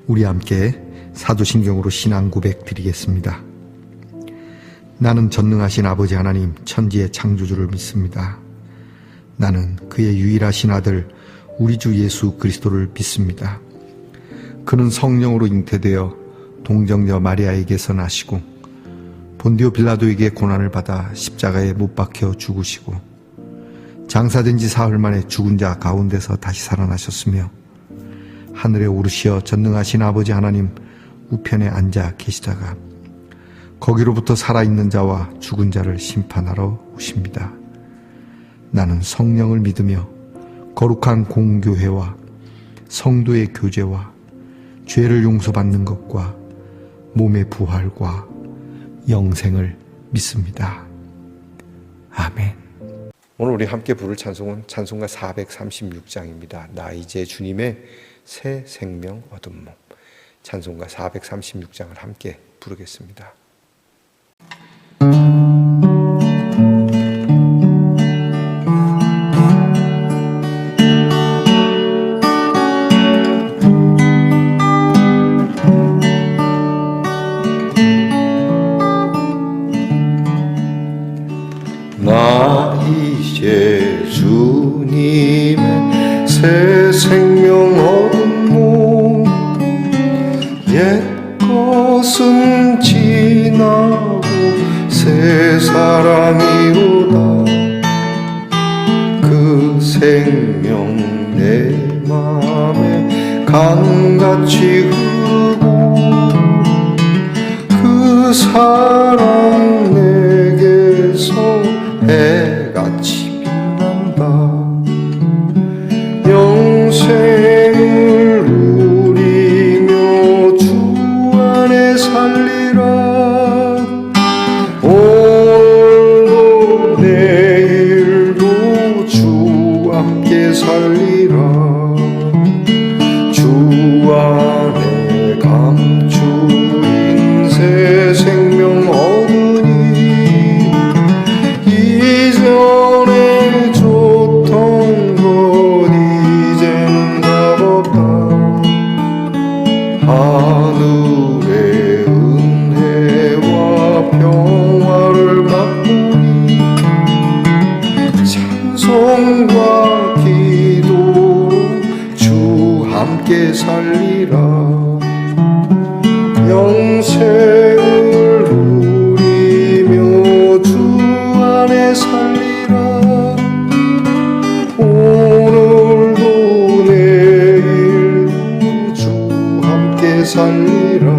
우리 함께 사도신경으로 신앙 고백 드리겠습니다. 나는 전능하신 아버지 하나님 천지의 창조주를 믿습니다. 나는 그의 유일하신 아들 우리 주 예수 그리스도를 믿습니다. 그는 성령으로 잉태되어 동정녀 마리아에게서 나시고 본디오 빌라도에게 고난을 받아 십자가에 못 박혀 죽으시고 장사된 지 사흘 만에 죽은 자 가운데서 다시 살아나셨으며 하늘에 오르시어 전능하신 아버지 하나님 우편에 앉아 계시다가 거기로부터 살아있는 자와 죽은 자를 심판하러 오십니다. 나는 성령을 믿으며 거룩한 공교회와 성도의 교제와 죄를 용서받는 것과 몸의 부활과 영생을 믿습니다. 아멘. 오늘 우리 함께 부를 찬송은 찬송가 436장입니다. 나 이제 주님의 새 생명 얻은 몸. 찬송가 436장을 함께 부르겠습니다. 나 이제 주님의 새 생명 얻은 몸 옛 것은 지나고 새 사랑이로다 그 생명 내 맘에 강같이 흐르고 그 사랑 내게서 해같이 빛난다 영생을 누리며 주 안에 살리라 오늘도 내일도 주 함께 살리라 주 안에 감추인 새 생명 얻으니 이전에 줬던 것 이제는 값없다 하늘의 은혜와 평화를 맛보니 찬송과 기도로 주 함께 살리라 영생을 누리며 주 안에 살리라 오늘도 내일도 주 함께 살리라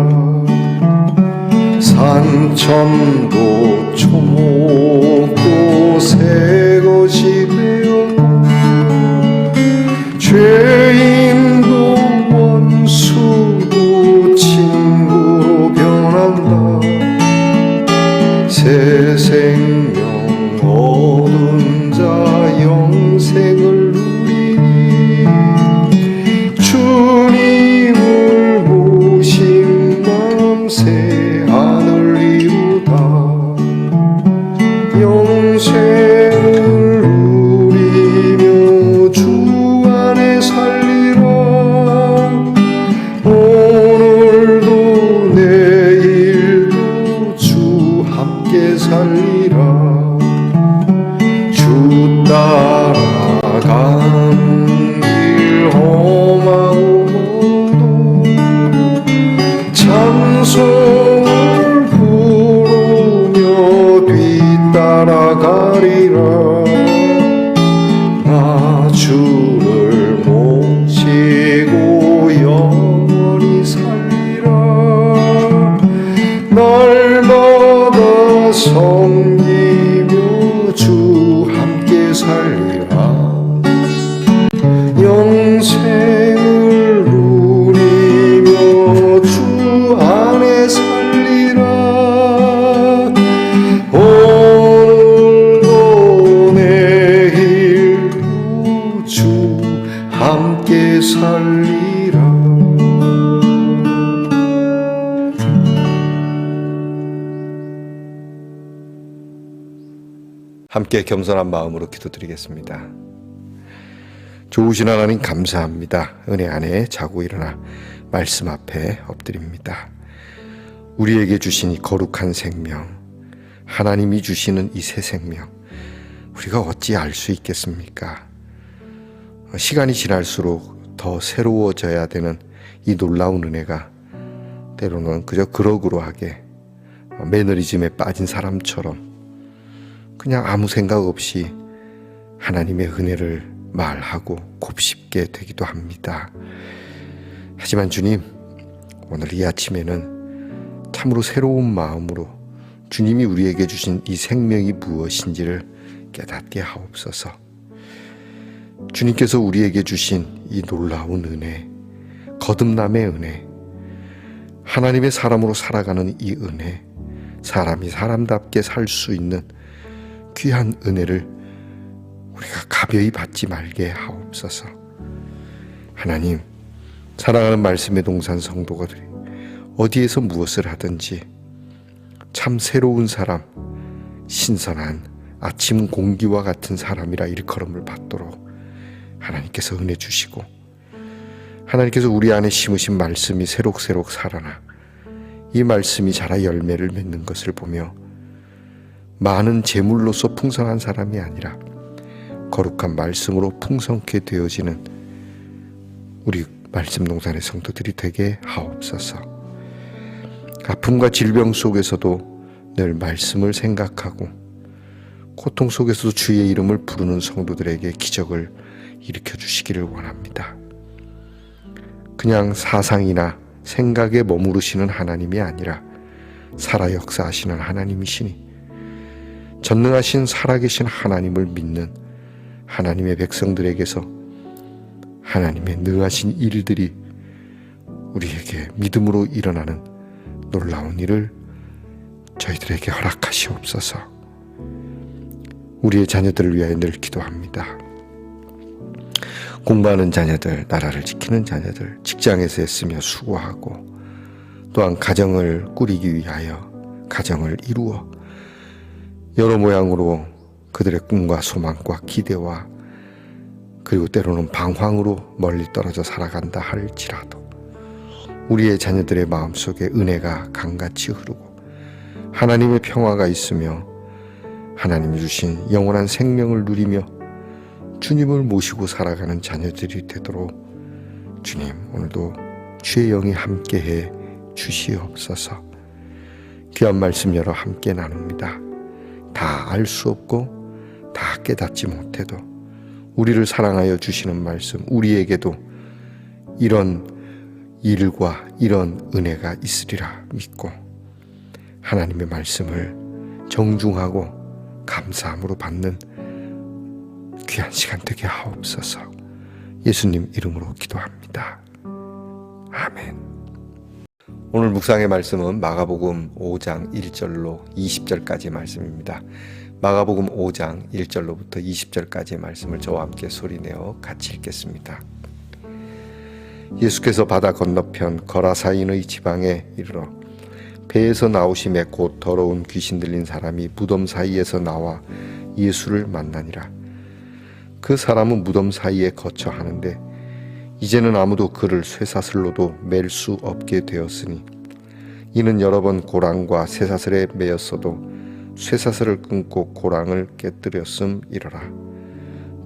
산천도 초목도 새 것이 되었고 죄인도 원수도 친구로 변한다 새 생명 얻은 자 영생을 누리니 주님을 모신 맘 새 하늘 이루다 영생을 누리며 주 안에 살리라 오늘도 내일도 주 함께 살리라 주 따라간 길 험하고 멀도 찬송을 부르며 뒤따라가리라 나 주를 모시고 영원히 살리라 날마다 섬기며 주 함께 살리라 영생을 누리며 주 안에 살리라 오늘도 내일도 주 함께 살리라 함께 겸손한 마음으로 기도드리겠습니다. 좋으신 하나님 감사합니다. 은혜 안에 자고 일어나 말씀 앞에 엎드립니다. 우리에게 주신 이 거룩한 생명, 하나님이 주시는 이 새 생명, 우리가 어찌 알 수 있겠습니까? 시간이 지날수록 더 새로워져야 되는 이 놀라운 은혜가 때로는 그저 그러그러하게 매너리즘에 빠진 사람처럼 그냥 아무 생각 없이 하나님의 은혜를 말하고 곱씹게 되기도 합니다. 하지만 주님, 오늘 이 아침에는 참으로 새로운 마음으로 주님이 우리에게 주신 이 생명이 무엇인지를 깨닫게 하옵소서. 주님께서 우리에게 주신 이 놀라운 은혜, 거듭남의 은혜, 하나님의 사람으로 살아가는 이 은혜, 사람이 사람답게 살 수 있는 귀한 은혜를 우리가 가벼이 받지 말게 하옵소서. 하나님, 사랑하는 말씀의 동산 성도가들이 어디에서 무엇을 하든지 참 새로운 사람, 신선한 아침 공기와 같은 사람이라 일컬음을 받도록 하나님께서 은혜 주시고, 하나님께서 우리 안에 심으신 말씀이 새록새록 살아나 이 말씀이 자라 열매를 맺는 것을 보며 많은 재물로서 풍성한 사람이 아니라 거룩한 말씀으로 풍성케 되어지는 우리 말씀 동산의 성도들이 되게 하옵소서. 아픔과 질병 속에서도 늘 말씀을 생각하고 고통 속에서도 주의 이름을 부르는 성도들에게 기적을 일으켜 주시기를 원합니다. 그냥 사상이나 생각에 머무르시는 하나님이 아니라 살아 역사하시는 하나님이시니 전능하신 살아계신 하나님을 믿는 하나님의 백성들에게서 하나님의 능하신 일들이 우리에게 믿음으로 일어나는 놀라운 일을 저희들에게 허락하시옵소서. 우리의 자녀들을 위하여 늘 기도합니다. 공부하는 자녀들, 나라를 지키는 자녀들, 직장에서 애쓰며 수고하고 또한 가정을 꾸리기 위하여 가정을 이루어 여러 모양으로 그들의 꿈과 소망과 기대와 그리고 때로는 방황으로 멀리 떨어져 살아간다 할지라도 우리의 자녀들의 마음속에 은혜가 강같이 흐르고 하나님의 평화가 있으며 하나님이 주신 영원한 생명을 누리며 주님을 모시고 살아가는 자녀들이 되도록 주님, 오늘도 주의 영이 함께해 주시옵소서. 귀한 말씀 여러 함께 나눕니다. 다 알 수 없고 다 깨닫지 못해도 우리를 사랑하여 주시는 말씀, 우리에게도 이런 일과 이런 은혜가 있으리라 믿고 하나님의 말씀을 정중하고 감사함으로 받는 귀한 시간 되게 하옵소서. 예수님 이름으로 기도합니다. 아멘. 오늘 묵상의 말씀은 마가복음 5장 1절로 20절까지 말씀입니다. 마가복음 5장 1절로부터 20절까지의 말씀을 저와 함께 소리내어 같이 읽겠습니다. 예수께서 바다 건너편 거라사인의 지방에 이르러 배에서 나오심에 곧 더러운 귀신 들린 사람이 무덤 사이에서 나와 예수를 만나니라. 그 사람은 무덤 사이에 거처 하는데 이제는 아무도 그를 쇠사슬로도 맬 수 없게 되었으니 이는 여러 번 고랑과 쇠사슬에 매였어도 쇠사슬을 끊고 고랑을 깨뜨렸음이러라.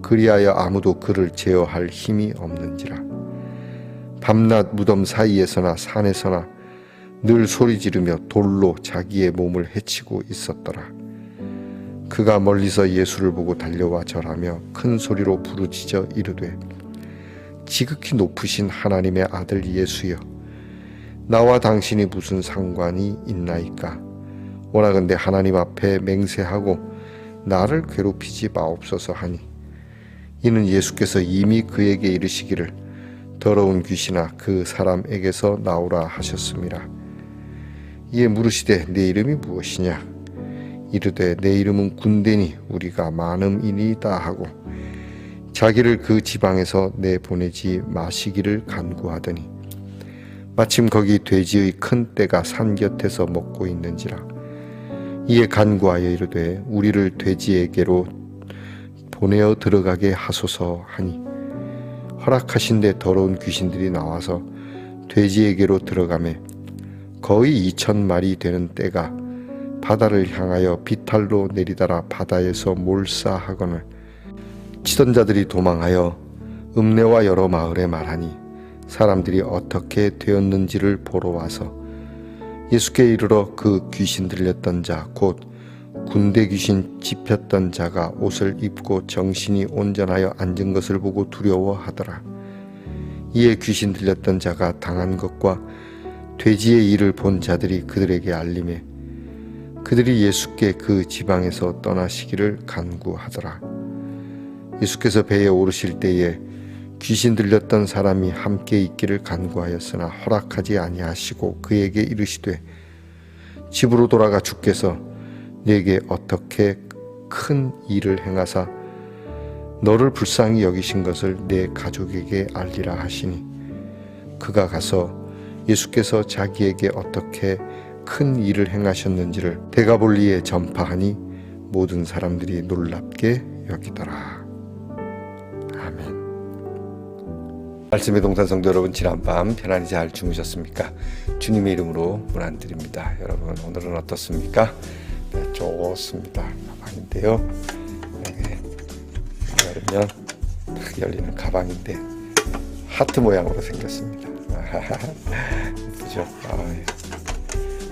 그리하여 아무도 그를 제어할 힘이 없는지라. 밤낮 무덤 사이에서나 산에서나 늘 소리 지르며 돌로 자기의 몸을 해치고 있었더라. 그가 멀리서 예수를 보고 달려와 절하며 큰 소리로 부르짖어 이르되 지극히 높으신 하나님의 아들 예수여, 나와 당신이 무슨 상관이 있나이까? 원하건대 하나님 앞에 맹세하고 나를 괴롭히지 마옵소서 하니 이는 예수께서 이미 그에게 이르시기를 더러운 귀신아 그 사람에게서 나오라 하셨음이라. 이에 물으시되 내 이름이 무엇이냐? 이르되 내 이름은 군대니 우리가 많음이니이다 하고 자기를 그 지방에서 내보내지 마시기를 간구하더니 마침 거기 돼지의 큰 떼가 산 곁에서 먹고 있는지라. 이에 간구하여 이르되 우리를 돼지에게로 보내어 들어가게 하소서 하니 허락하신데 더러운 귀신들이 나와서 돼지에게로 들어가매 거의 2,000마리 되는 떼가 바다를 향하여 비탈로 내리다라 바다에서 몰사하거늘 치던 자들이 도망하여 읍내와 여러 마을에 말하니 사람들이 어떻게 되었는지를 보러 와서 예수께 이르러 그 귀신 들렸던 자 곧 군대 귀신 집혔던 자가 옷을 입고 정신이 온전하여 앉은 것을 보고 두려워하더라. 이에 귀신 들렸던 자가 당한 것과 돼지의 일을 본 자들이 그들에게 알림해 그들이 예수께 그 지방에서 떠나시기를 간구하더라. 예수께서 배에 오르실 때에 귀신 들렸던 사람이 함께 있기를 간구하였으나 허락하지 아니하시고 그에게 이르시되 집으로 돌아가 주께서 네게 어떻게 큰 일을 행하사 너를 불쌍히 여기신 것을 내 가족에게 알리라 하시니 그가 가서 예수께서 자기에게 어떻게 큰 일을 행하셨는지를 데가볼리에 전파하니 모든 사람들이 놀랍게 여기더라. 아멘. 말씀의 동산 성도 여러분, 지난밤 편안히 잘 주무셨습니까? 주님의 이름으로 문안드립니다. 여러분, 오늘은 어떻습니까? 네, 좋습니다. 가방인데요. 여기 열면 딱 열리는 가방인데 하트 모양으로 생겼습니다. 예쁘죠?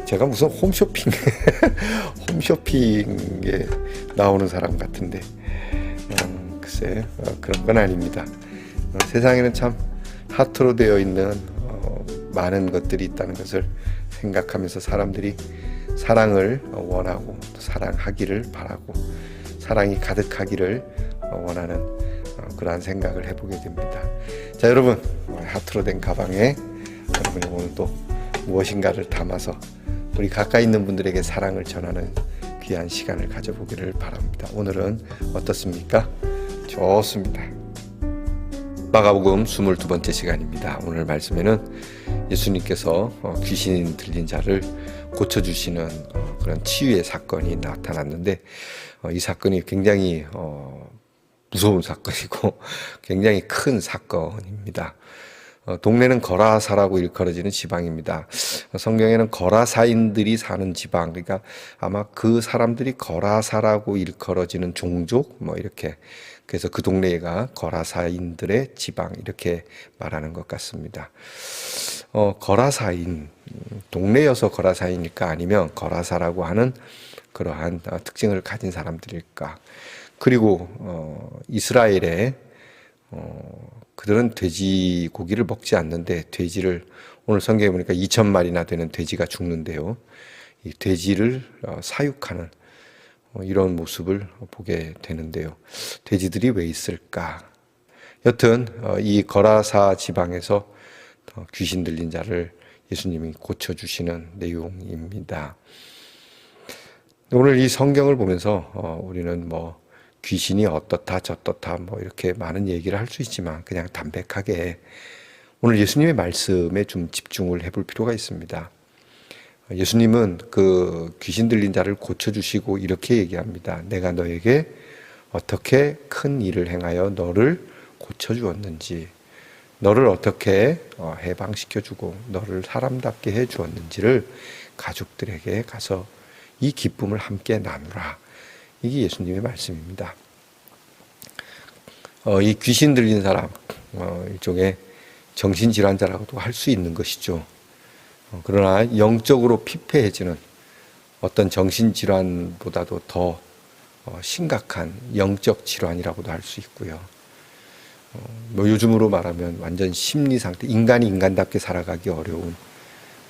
제가 무슨 홈쇼핑 홈쇼핑에 나오는 사람 같은데 글쎄 그런 건 아닙니다. 세상에는 참 하트로 되어 있는 많은 것들이 있다는 것을 생각하면서 사람들이 사랑을 원하고 또 사랑하기를 바라고 사랑이 가득하기를 원하는 그러한 생각을 해보게 됩니다. 자, 여러분, 하트로 된 가방에 여러분이 오늘도 무엇인가를 담아서 우리 가까이 있는 분들에게 사랑을 전하는 귀한 시간을 가져보기를 바랍니다. 오늘은 어떻습니까? 좋습니다. 마가복음 22번째 시간입니다. 오늘 말씀에는 예수님께서 귀신 들린 자를 고쳐주시는 그런 치유의 사건이 나타났는데 이 사건이 굉장히 무서운 사건이고 굉장히 큰 사건입니다. 동네는 거라사라고 일컬어지는 지방입니다. 성경에는 거라사인들이 사는 지방, 그러니까 아마 그 사람들이 거라사라고 일컬어지는 종족 뭐 이렇게, 그래서 그 동네가 거라사인들의 지방 이렇게 말하는 것 같습니다. 거라사인, 동네여서 거라사인일까 아니면 거라사라고 하는 그러한 특징을 가진 사람들일까. 그리고 이스라엘에 그들은 돼지 고기를 먹지 않는데 돼지를, 오늘 성경에 보니까 2,000마리나 되는 돼지가 죽는데요. 이 돼지를 사육하는 이런 모습을 보게 되는데요. 돼지들이 왜 있을까? 여튼 이 거라사 지방에서 귀신 들린 자를 예수님이 고쳐주시는 내용입니다. 오늘 이 성경을 보면서 우리는 뭐 귀신이 어떻다 저떻다 뭐 이렇게 많은 얘기를 할 수 있지만 그냥 담백하게 오늘 예수님의 말씀에 좀 집중을 해볼 필요가 있습니다. 예수님은 그 귀신 들린 자를 고쳐주시고 이렇게 얘기합니다. 내가 너에게 어떻게 큰 일을 행하여 너를 고쳐주었는지, 너를 어떻게 해방시켜주고 너를 사람답게 해주었는지를 가족들에게 가서 이 기쁨을 함께 나누라. 이게 예수님의 말씀입니다. 이 귀신 들린 사람, 일종의 정신질환자라고도 할 수 있는 것이죠. 그러나 영적으로 피폐해지는 어떤 정신질환보다도 더 심각한 영적 질환이라고도 할 수 있고요. 뭐 요즘으로 말하면 완전 심리 상태, 인간이 인간답게 살아가기 어려운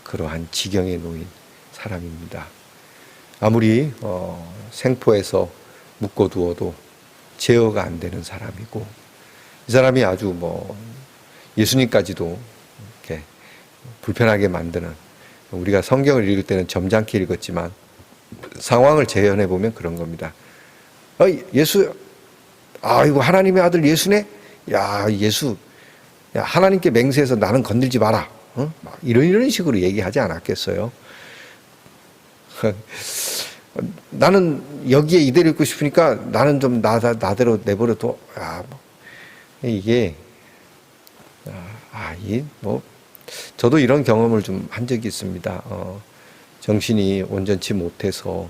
그러한 지경에 놓인 사람입니다. 아무리 생포해서 묶어두어도 제어가 안 되는 사람이고, 이 사람이 아주 뭐 예수님까지도 이렇게 불편하게 만드는, 우리가 성경을 읽을 때는 점잖게 읽었지만 상황을 재현해 보면 그런 겁니다. 예수, 이거 하나님의 아들 예수네? 야, 예수, 야, 하나님께 맹세해서 나는 건들지 마라. 이런 식으로 얘기하지 않았겠어요? 나는 여기에 이대로 있고 싶으니까 나는 좀 나대로 내버려둬. 이게 이 뭐 저도 이런 경험을 좀 한 적이 있습니다. 정신이 온전치 못해서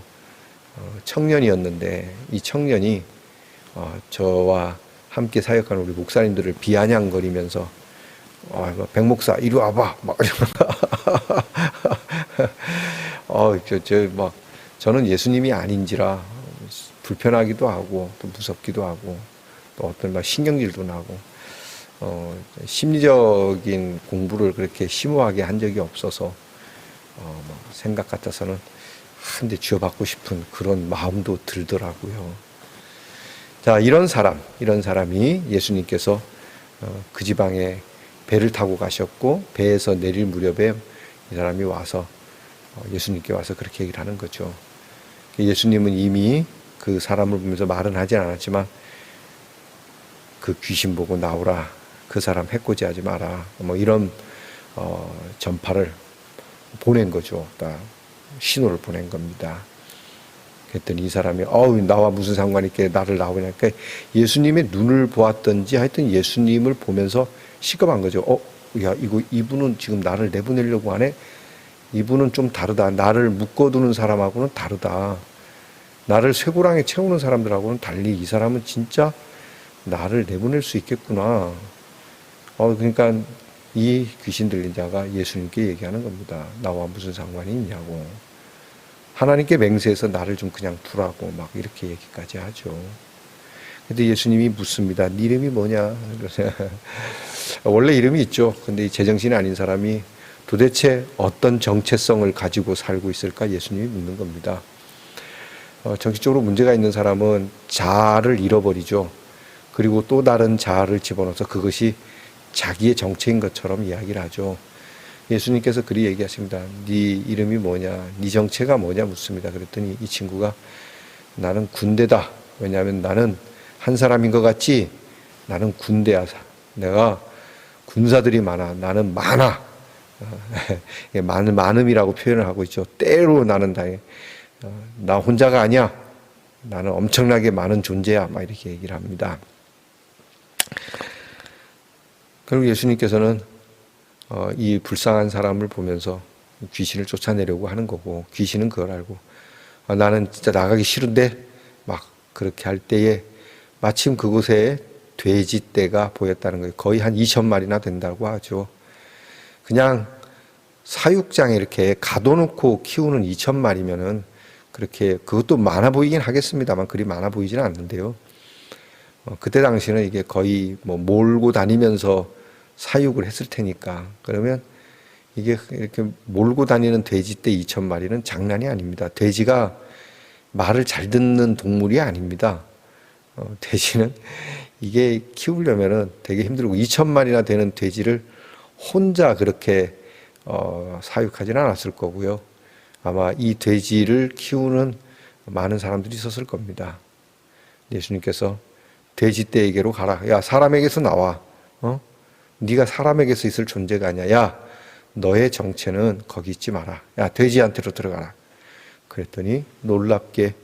청년이었는데 이 청년이 저와 함께 사역하는 우리 목사님들을 비아냥거리면서 백 목사 이리 와봐 막 막 저는 예수님이 아닌지라 불편하기도 하고 또 무섭기도 하고 또 어떤 막 신경질도 나고 심리적인 공부를 그렇게 심오하게 한 적이 없어서 생각 같아서는 한 대 쥐어받고 싶은 그런 마음도 들더라고요. 자, 이런 사람이 예수님께서 그 지방에 배를 타고 가셨고 배에서 내릴 무렵에 이 사람이 와서 예수님께 와서 그렇게 얘기를 하는 거죠. 예수님은 이미 그 사람을 보면서 말은 하진 않았지만 그 귀신 보고 나오라, 그 사람 해코지하지 마라, 뭐 이런 전파를 보낸 거죠. 신호를 보낸 겁니다. 그랬더니 이 사람이 나와 무슨 상관이 있게 나를 나오냐. 그러니까 예수님의 눈을 보았던지 하여튼 예수님을 보면서 시급한 거죠. 야, 이분은 지금 나를 내보내려고 하네. 이분은 좀 다르다. 나를 묶어두는 사람하고는 다르다. 나를 쇠고랑에 채우는 사람들하고는 달리 이 사람은 진짜 나를 내보낼 수 있겠구나. 그러니까 이 귀신 들린 자가 예수님께 얘기하는 겁니다. 나와 무슨 상관이 있냐고. 하나님께 맹세해서 나를 좀 그냥 두라고 막 이렇게 얘기까지 하죠. 근데 예수님이 묻습니다. 네 이름이 뭐냐? 원래 이름이 있죠. 근데 이 제정신이 아닌 사람이 도대체 어떤 정체성을 가지고 살고 있을까? 예수님이 묻는 겁니다. 정신적으로 문제가 있는 사람은 자아를 잃어버리죠. 그리고 또 다른 자아를 집어넣어서 그것이 자기의 정체인 것처럼 이야기를 하죠. 예수님께서 그리 얘기하십니다. 네 이름이 뭐냐? 네 정체가 뭐냐? 묻습니다. 그랬더니 이 친구가 나는 군대다. 왜냐하면 나는 한 사람인 것 같지? 나는 군대야. 내가 군사들이 많아. 나는 많아. 많음이라고 표현을 하고 있죠. 때로 나는 나 혼자가 아니야. 나는 엄청나게 많은 존재야. 막 이렇게 얘기를 합니다. 그리고 예수님께서는 이 불쌍한 사람을 보면서 귀신을 쫓아내려고 하는 거고, 귀신은 그걸 알고 나는 진짜 나가기 싫은데 막 그렇게 할 때에 마침 그곳에 돼지떼가 보였다는 거예요. 거의 한 2,000마리나 된다고 하죠. 그냥 사육장에 이렇게 가둬놓고 키우는 2,000마리면은 그렇게 그것도 많아 보이긴 하겠습니다만 그리 많아 보이지는 않는데요. 그때 당시는 이게 거의 몰고 다니면서 사육을 했을 테니까. 그러면 이게 이렇게 몰고 다니는 돼지떼 2,000마리는 장난이 아닙니다. 돼지가 말을 잘 듣는 동물이 아닙니다. 돼지는 이게 키우려면은 되게 힘들고 2,000마리나 되는 돼지를 혼자 그렇게 사육하지는 않았을 거고요. 아마 이 돼지를 키우는 많은 사람들이 있었을 겁니다. 예수님께서 돼지떼에게로 가라. 야, 사람에게서 나와. 네가 사람에게서 있을 존재가 아니야. 야, 너의 정체는 거기 있지 마라. 야, 돼지한테로 들어가라. 그랬더니 놀랍게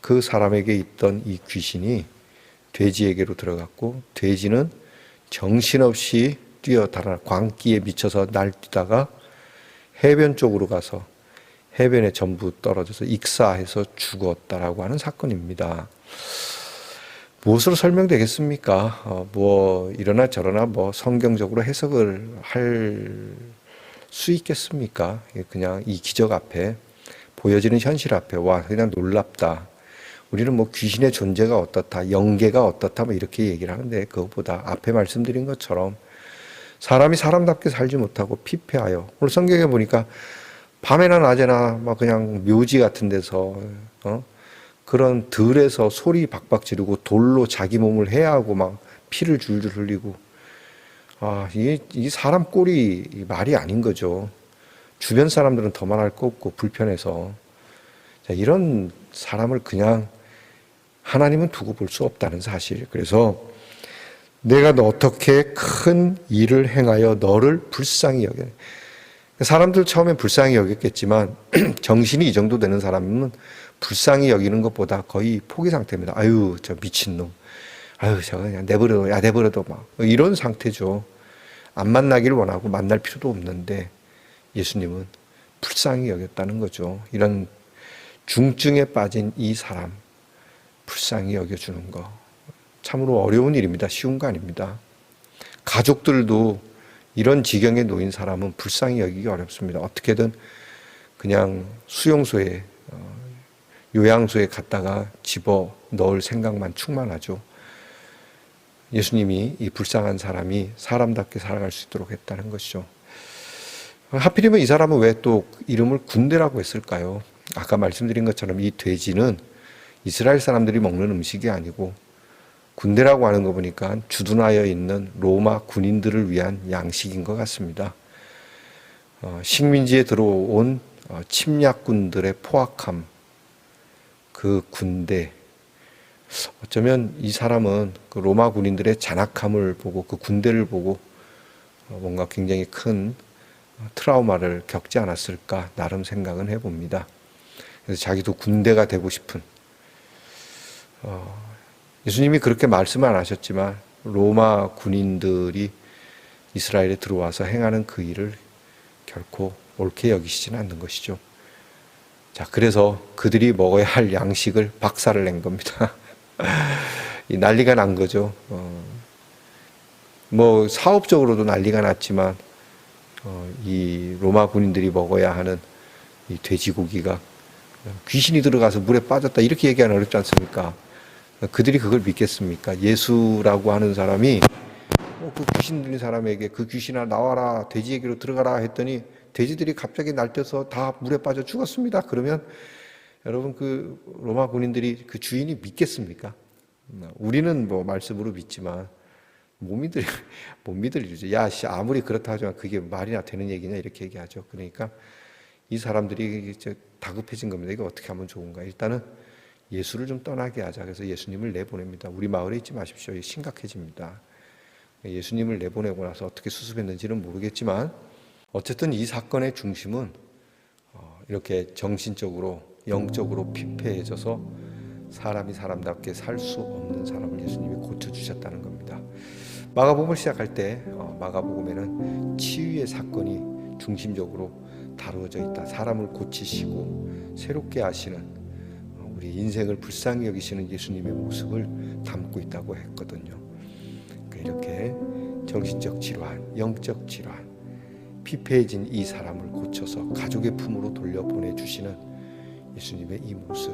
그 사람에게 있던 이 귀신이 돼지에게로 들어갔고, 돼지는 정신없이 뛰어달아 광기에 미쳐서 날뛰다가 해변 쪽으로 가서 해변에 전부 떨어져서 익사해서 죽었다라고 하는 사건입니다. 무엇으로 설명되겠습니까? 이러나 저러나 성경적으로 해석을 할 수 있겠습니까? 그냥 이 기적 앞에, 보여지는 현실 앞에, 와, 그냥 놀랍다. 우리는 귀신의 존재가 어떻다, 영계가 어떻다, 이렇게 얘기를 하는데, 그것보다 앞에 말씀드린 것처럼 사람이 사람답게 살지 못하고 피폐하여, 오늘 성경에 보니까 밤에나 낮에나 그냥 묘지 같은 데서, 그런 들에서 소리 박박 지르고 돌로 자기 몸을 해야하고 피를 줄줄 흘리고, 이게 사람 꼴이 말이 아닌 거죠. 주변 사람들은 더 말할 거 없고 불편해서. 자, 이런 사람을 그냥 하나님은 두고 볼 수 없다는 사실. 그래서 내가 너 어떻게 큰 일을 행하여 너를 불쌍히 여겨. 사람들 처음엔 불쌍히 여겼겠지만 정신이 이 정도 되는 사람은 불쌍히 여기는 것보다 거의 포기 상태입니다. 아유, 저 미친놈. 아유, 저거 그냥 내버려둬. 야, 내버려둬. 이런 상태죠. 안 만나기를 원하고 만날 필요도 없는데 예수님은 불쌍히 여겼다는 거죠. 이런 중증에 빠진 이 사람 불쌍히 여겨주는 거 참으로 어려운 일입니다. 쉬운 거 아닙니다. 가족들도 이런 지경에 놓인 사람은 불쌍히 여기기 어렵습니다. 어떻게든 그냥 수용소에 요양소에 갔다가 집어 넣을 생각만 충만하죠. 예수님이 이 불쌍한 사람이 사람답게 살아갈 수 있도록 했다는 것이죠. 하필이면 이 사람은 왜 또 이름을 군대라고 했을까요? 아까 말씀드린 것처럼 이 돼지는 이스라엘 사람들이 먹는 음식이 아니고 군대라고 하는 거 보니까 주둔하여 있는 로마 군인들을 위한 양식인 것 같습니다. 식민지에 들어온 침략군들의 포악함, 그 군대, 어쩌면 이 사람은 그 로마 군인들의 잔악함을 보고 그 군대를 보고 뭔가 굉장히 큰 트라우마를 겪지 않았을까 나름 생각은 해봅니다. 그래서 자기도 군대가 되고 싶은, 예수님이 그렇게 말씀 안 하셨지만 로마 군인들이 이스라엘에 들어와서 행하는 그 일을 결코 옳게 여기시지는 않는 것이죠. 자, 그래서 그들이 먹어야 할 양식을 박살을 낸 겁니다. 이 난리가 난 거죠. 뭐 사업적으로도 난리가 났지만 이 로마 군인들이 먹어야 하는 이 돼지고기가 귀신이 들어가서 물에 빠졌다 이렇게 얘기하는 어렵지 않습니까? 그들이 그걸 믿겠습니까? 예수라고 하는 사람이 그 귀신 들린 사람에게 그 귀신아 나와라 돼지에게로 들어가라 했더니 돼지들이 갑자기 날뛰어서 다 물에 빠져 죽었습니다. 그러면 여러분 그 로마 군인들이 그 주인이 믿겠습니까? 우리는 뭐 말씀으로 믿지만 못 믿을 일이죠. 야, 아무리 그렇다 하지만 그게 말이나 되는 얘기냐 이렇게 얘기하죠. 그러니까 이 사람들이 이제 다급해진 겁니다. 이거 어떻게 하면 좋은가? 일단은 예수를 좀 떠나게 하자. 그래서 예수님을 내보냅니다. 우리 마을에 있지 마십시오. 이게 심각해집니다. 예수님을 내보내고 나서 어떻게 수습했는지는 모르겠지만 어쨌든 이 사건의 중심은 이렇게 정신적으로 영적으로 피폐해져서 사람이 사람답게 살 수 없는 사람을 예수님이 고쳐주셨다는 겁니다. 마가복음을 시작할 때 마가복음에는 치유의 사건이 중심적으로 다루어져 있다. 사람을 고치시고 새롭게 하시는 우리 인생을 불쌍히 여기시는 예수님의 모습을 담고 있다고 했거든요. 이렇게 정신적 질환, 영적 질환, 피폐해진 이 사람을 고쳐서 가족의 품으로 돌려보내주시는 예수님의 이 모습.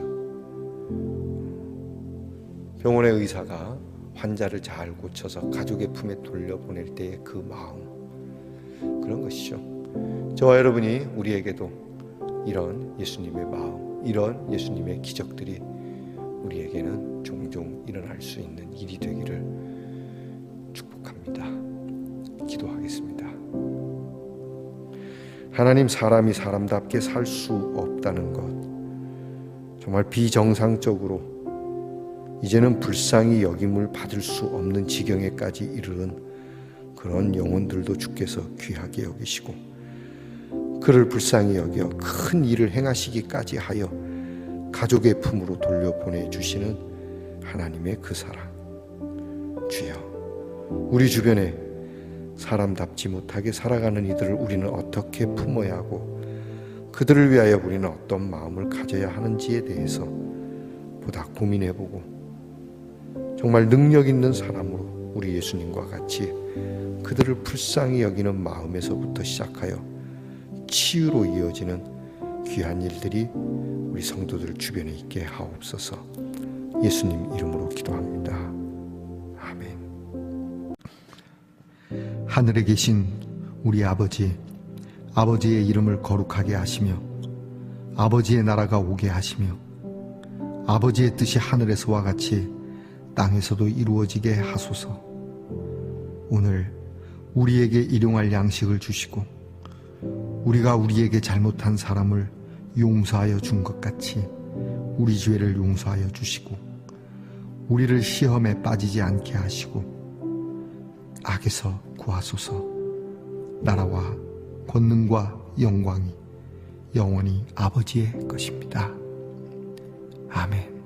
병원의 의사가 환자를 잘 고쳐서 가족의 품에 돌려보낼 때의 그 마음, 그런 것이죠. 저와 여러분이 우리에게도 이런 예수님의 마음, 이런 예수님의 기적들이 우리에게는 종종 일어날 수 있는 일이 되기를 축복합니다. 기도하겠습니다. 하나님, 사람이 사람답게 살 수 없다는 것, 정말 비정상적으로 이제는 불쌍히 여김을 받을 수 없는 지경에까지 이르는 그런 영혼들도 주께서 귀하게 여기시고 그를 불쌍히 여겨 큰 일을 행하시기까지 하여 가족의 품으로 돌려보내주시는 하나님의 그 사랑, 주여, 우리 주변에 사람답지 못하게 살아가는 이들을 우리는 어떻게 품어야 하고 그들을 위하여 우리는 어떤 마음을 가져야 하는지에 대해서 보다 고민해보고 정말 능력 있는 사람으로 우리 예수님과 같이 그들을 불쌍히 여기는 마음에서부터 시작하여 치유로 이어지는 귀한 일들이 우리 성도들 주변에 있게 하옵소서. 예수님 이름으로 기도합니다. 아멘. 하늘에 계신 우리 아버지, 아버지의 이름을 거룩하게 하시며 아버지의 나라가 오게 하시며 아버지의 뜻이 하늘에서와 같이 땅에서도 이루어지게 하소서. 오늘 우리에게 일용할 양식을 주시고 우리가 우리에게 잘못한 사람을 용서하여 준 것 같이 우리 죄를 용서하여 주시고 우리를 시험에 빠지지 않게 하시고 악에서 구하소서. 나라와 권능과 영광이 영원히 아버지의 것입니다. 아멘.